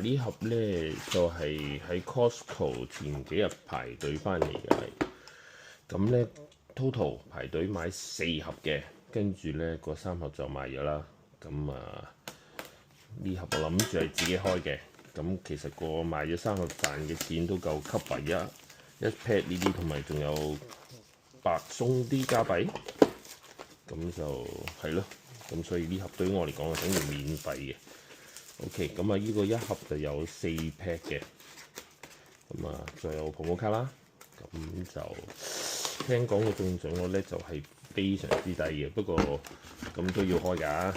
呢盒咧就係喺 Costco 前幾日排隊翻嚟嘅，咁咧 total 排隊買4盒嘅，跟住咧嗰3盒就賣咗啦。咁呢盒我諗住係自己開嘅，咁其實個賣咗3盒飯嘅錢都夠 cover 一 pack 呢啲，同埋仲有白鬆啲加幣，咁就係咯。咁所以呢盒對於我嚟講係等於免費嘅。OK，咁呢個一盒就有4 pack 嘅，咁再有泡沫卡啦，咁就聽講個中獎率咧就係非常之低嘅，不過咁都要開㗎。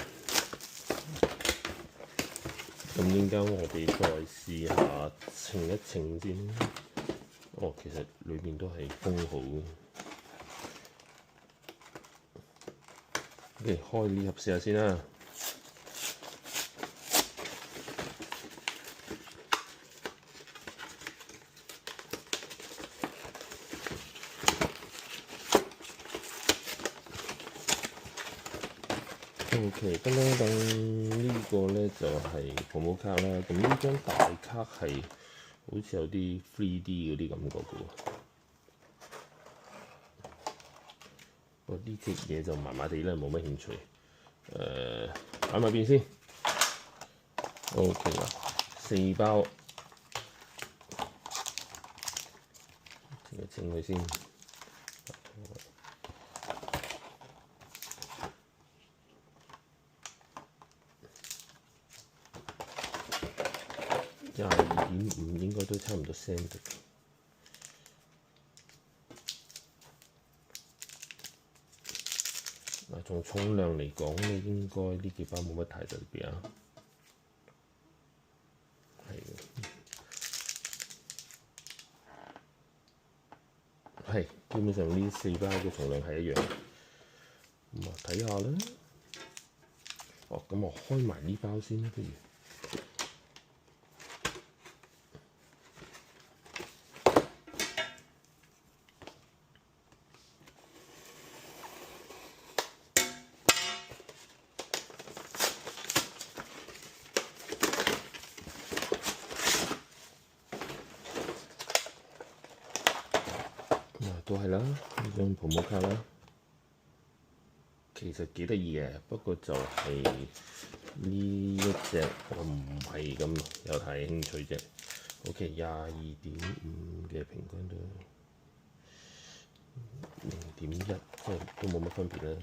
咁陣間我哋再試下稱一稱先。哦，其實裏面都係封好嘅。OK，開呢盒試下先啦。OK，噔噔噔，呢個咧就係泡沫卡啦。咁呢張大卡係好似有啲 3D 嗰啲感覺嘅喎。呢隻嘢就麻麻地啦，冇乜興趣。擺埋邊先。OK 啦，4包，整佢先。22.5應該都差唔多 cent 嘅。從重量嚟講咧，應該呢幾包冇乜太特別啊。係，基本上呢4包嘅重量係一樣。咁睇下啦。咁我開埋呢包先啦，不如。都係啦，呢張泡沫卡啦，其實幾得意嘅，不過就係呢一隻我唔係咁有太興趣啫。OK， 22.5嘅平均都0.1，即係都冇乜分別啦。